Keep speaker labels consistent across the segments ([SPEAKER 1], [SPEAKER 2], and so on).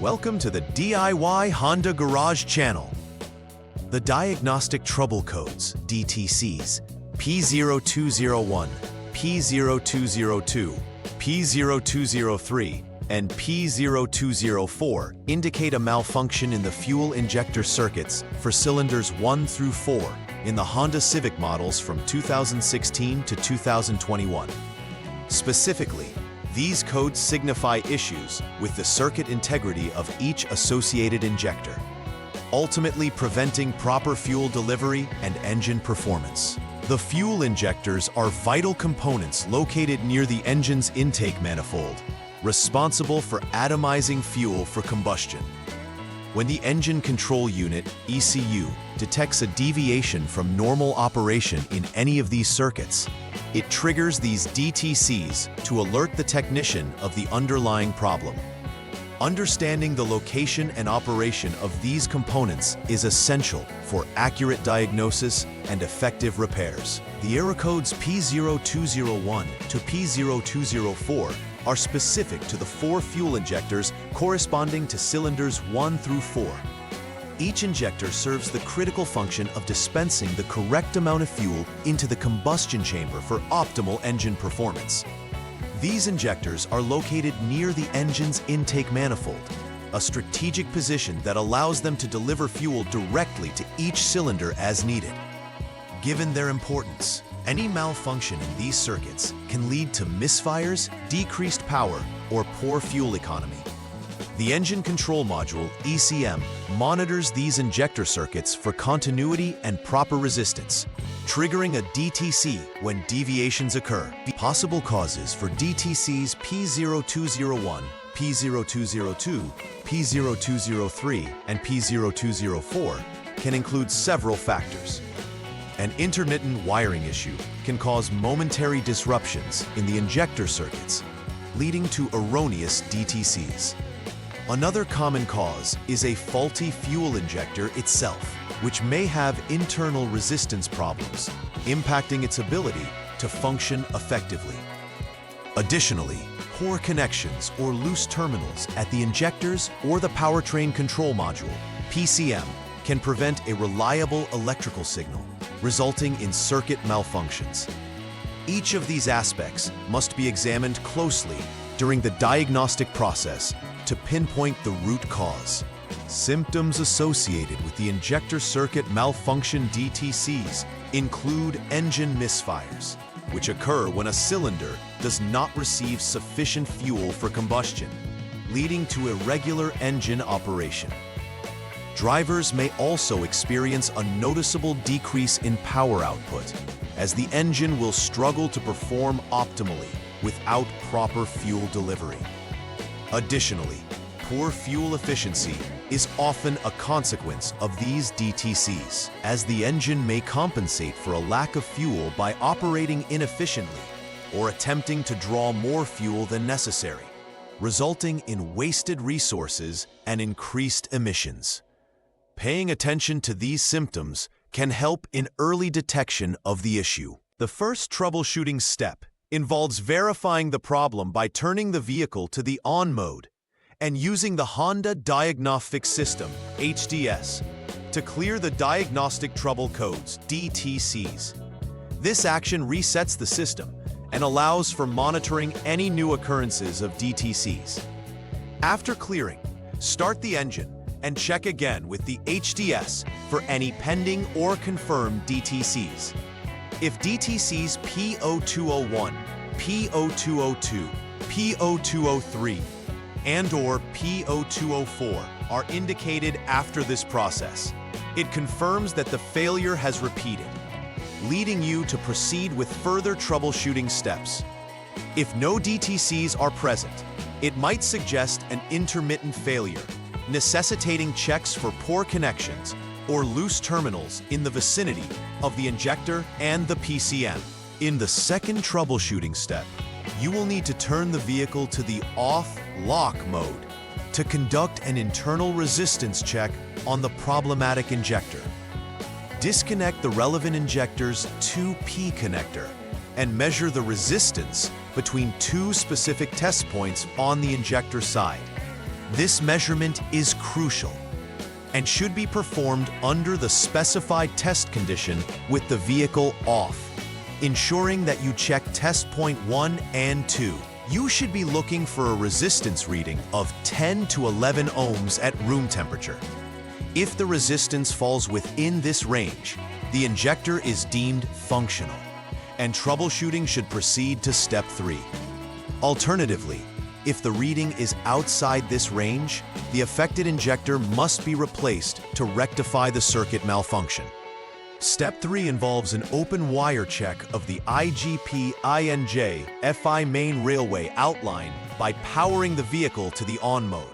[SPEAKER 1] Welcome to the DIY Honda Garage channel. The Diagnostic Trouble Codes, DTCs, P0201, P0202, P0203, and P0204 indicate a malfunction in the fuel injector circuits for cylinders 1 through 4 in the Honda Civic models from 2016 to 2021. Specifically, these codes signify issues with the circuit integrity of each associated injector, ultimately preventing proper fuel delivery and engine performance. The fuel injectors are vital components located near the engine's intake manifold, responsible for atomizing fuel for combustion. When the Engine Control Unit, ECU, detects a deviation from normal operation in any of these circuits, it triggers these DTCs to alert the technician of the underlying problem. Understanding the location and operation of these components is essential for accurate diagnosis and effective repairs. The error codes P0201 to P0204 are specific to the 4 fuel injectors corresponding to cylinders 1 through 4. Each injector serves the critical function of dispensing the correct amount of fuel into the combustion chamber for optimal engine performance. These injectors are located near the engine's intake manifold, a strategic position that allows them to deliver fuel directly to each cylinder as needed. Given their importance, any malfunction in these circuits can lead to misfires, decreased power, or poor fuel economy. The Engine Control Module, ECM, monitors these injector circuits for continuity and proper resistance, triggering a DTC when deviations occur. Possible causes for DTCs P0201, P0202, P0203, and P0204 can include several factors. An intermittent wiring issue can cause momentary disruptions in the injector circuits, leading to erroneous DTCs. Another common cause is a faulty fuel injector itself, which may have internal resistance problems, impacting its ability to function effectively. Additionally, poor connections or loose terminals at the injectors or the powertrain control module, PCM, can prevent a reliable electrical signal, resulting in circuit malfunctions. Each of these aspects must be examined closely during the diagnostic process to pinpoint the root cause. Symptoms associated with the injector circuit malfunction DTCs include engine misfires, which occur when a cylinder does not receive sufficient fuel for combustion, leading to irregular engine operation. Drivers may also experience a noticeable decrease in power output, as the engine will struggle to perform optimally without proper fuel delivery. Additionally, poor fuel efficiency is often a consequence of these DTCs, as the engine may compensate for a lack of fuel by operating inefficiently or attempting to draw more fuel than necessary, resulting in wasted resources and increased emissions. Paying attention to these symptoms can help in early detection of the issue. The first troubleshooting step involves verifying the problem by turning the vehicle to the on mode and using the Honda Diagnostic System, HDS, to clear the Diagnostic Trouble Codes, DTCs. This action resets the system and allows for monitoring any new occurrences of DTCs. After clearing, start the engine and check again with the HDS for any pending or confirmed DTCs. If DTCs P0201, P0202, P0203, and/or P0204 are indicated after this process, it confirms that the failure has repeated, leading you to proceed with further troubleshooting steps. If no DTCs are present, it might suggest an intermittent failure, necessitating checks for poor connections or loose terminals in the vicinity of the injector and the PCM. In the second troubleshooting step, you will need to turn the vehicle to the off-lock mode to conduct an internal resistance check on the problematic injector. Disconnect the relevant injector's 2P connector and measure the resistance between 2 specific test points on the injector side. This measurement is crucial and should be performed under the specified test condition with the vehicle off, ensuring that you check test point 1 and 2. You should be looking for a resistance reading of 10 to 11 ohms at room temperature. If the resistance falls within this range, the injector is deemed functional, and troubleshooting should proceed to step 3. Alternatively, if the reading is outside this range, the affected injector must be replaced to rectify the circuit malfunction. Step 3 involves an open wire check of the IGP-INJ FI main railway outline by powering the vehicle to the on mode.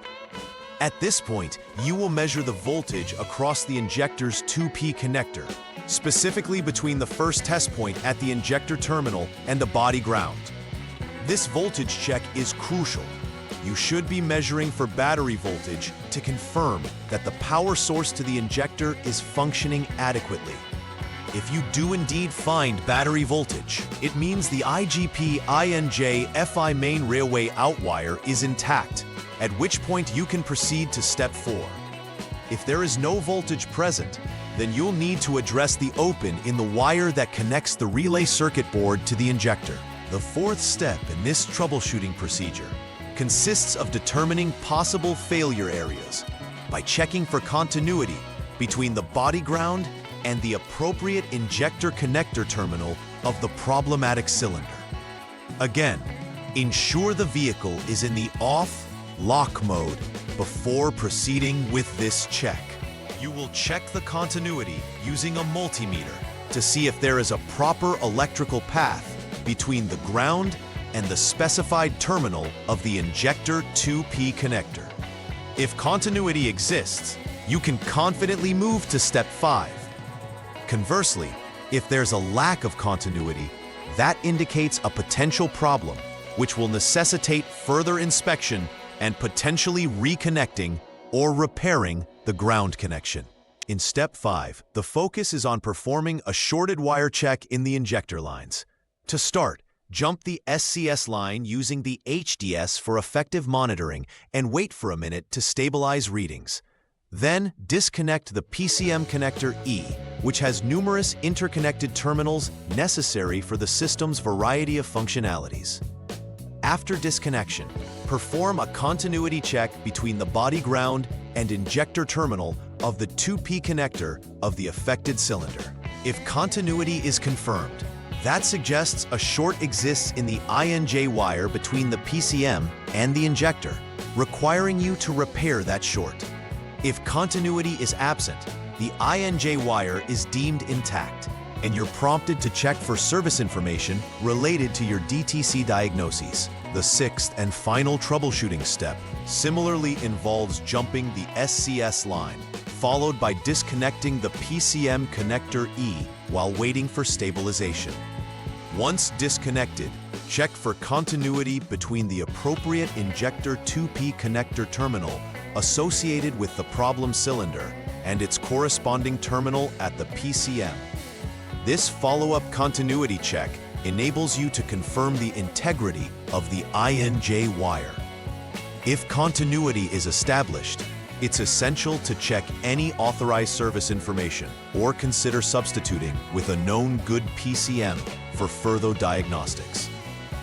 [SPEAKER 1] At this point, you will measure the voltage across the injector's 2P connector, specifically between the first test point at the injector terminal and the body ground. This voltage check is crucial. You should be measuring for battery voltage to confirm that the power source to the injector is functioning adequately. If you do indeed find battery voltage, it means the IGP-INJ FI main railway outwire is intact, at which point you can proceed to step 4. If there is no voltage present, then you'll need to address the open in the wire that connects the relay circuit board to the injector. The 4th step in this troubleshooting procedure consists of determining possible failure areas by checking for continuity between the body ground and the appropriate injector connector terminal of the problematic cylinder. Again, ensure the vehicle is in the off lock mode before proceeding with this check. You will check the continuity using a multimeter to see if there is a proper electrical path between the ground and the specified terminal of the injector 2P connector. If continuity exists, you can confidently move to step 5. Conversely, if there's a lack of continuity, that indicates a potential problem, which will necessitate further inspection and potentially reconnecting or repairing the ground connection. In step 5, the focus is on performing a shorted wire check in the injector lines. To start, jump the SCS line using the HDS for effective monitoring and wait for a minute to stabilize readings. Then, disconnect the PCM connector E, which has numerous interconnected terminals necessary for the system's variety of functionalities. After disconnection, perform a continuity check between the body ground and injector terminal of the 2P connector of the affected cylinder. If continuity is confirmed, that suggests a short exists in the INJ wire between the PCM and the injector, requiring you to repair that short. If continuity is absent, the INJ wire is deemed intact, and you're prompted to check for service information related to your DTC diagnoses. The 6th and final troubleshooting step similarly involves jumping the SCS line, followed by disconnecting the PCM connector E while waiting for stabilization. Once disconnected, check for continuity between the appropriate injector 2P connector terminal associated with the problem cylinder and its corresponding terminal at the PCM. This follow-up continuity check enables you to confirm the integrity of the INJ wire. If continuity is established, it's essential to check any authorized service information or consider substituting with a known good PCM for further diagnostics.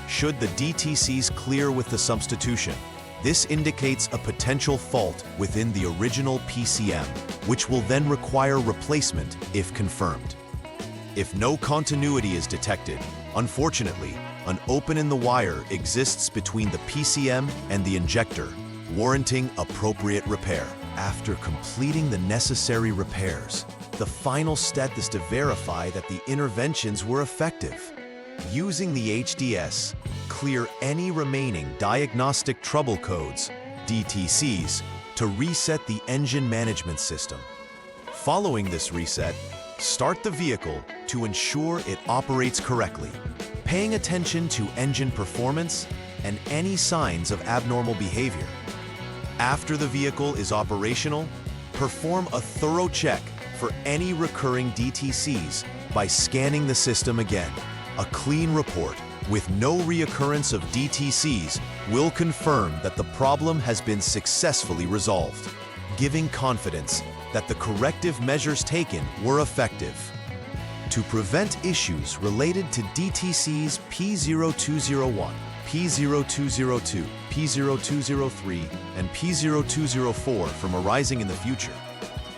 [SPEAKER 1] Should the DTCs clear with the substitution, this indicates a potential fault within the original PCM, which will then require replacement if confirmed. If no continuity is detected, unfortunately, an open in the wire exists between the PCM and the injector, warranting appropriate repair. After completing the necessary repairs, the final step is to verify that the interventions were effective. Using the HDS, clear any remaining Diagnostic Trouble Codes, DTCs, to reset the engine management system. Following this reset, start the vehicle to ensure it operates correctly, paying attention to engine performance and any signs of abnormal behavior. After the vehicle is operational, perform a thorough check for any recurring DTCs by scanning the system again. A clean report with no reoccurrence of DTCs will confirm that the problem has been successfully resolved, giving confidence that the corrective measures taken were effective. To prevent issues related to DTCs P0201, P0202, P0203, and P0204 from arising in the future,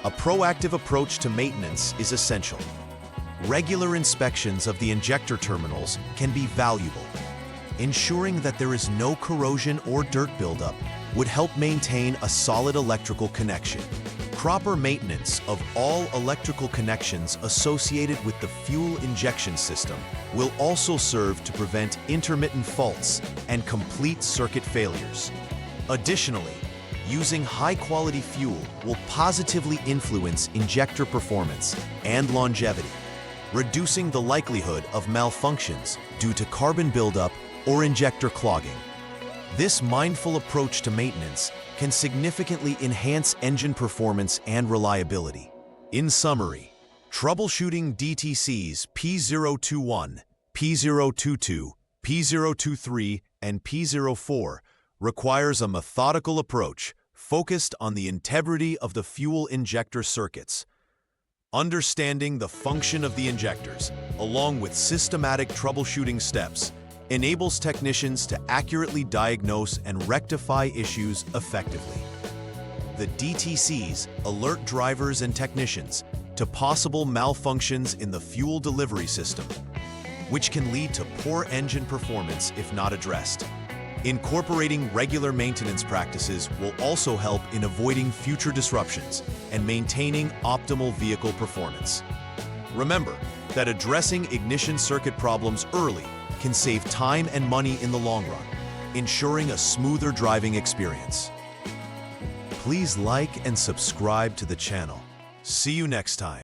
[SPEAKER 1] a proactive approach to maintenance is essential. Regular inspections of the injector terminals can be valuable. Ensuring that there is no corrosion or dirt buildup would help maintain a solid electrical connection. Proper maintenance of all electrical connections associated with the fuel injection system will also serve to prevent intermittent faults and complete circuit failures. Additionally, using high-quality fuel will positively influence injector performance and longevity, reducing the likelihood of malfunctions due to carbon buildup or injector clogging. This mindful approach to maintenance can significantly enhance engine performance and reliability. In summary, troubleshooting DTCs P0201, P0202, P0203, and P04 requires a methodical approach focused on the integrity of the fuel injector circuits. Understanding the function of the injectors, along with systematic troubleshooting steps, enables technicians to accurately diagnose and rectify issues effectively. The DTCs alert drivers and technicians to possible malfunctions in the fuel delivery system, which can lead to poor engine performance if not addressed. Incorporating regular maintenance practices will also help in avoiding future disruptions and maintaining optimal vehicle performance. Remember that addressing ignition circuit problems early can save time and money in the long run, ensuring a smoother driving experience. Please like and subscribe to the channel. See you next time.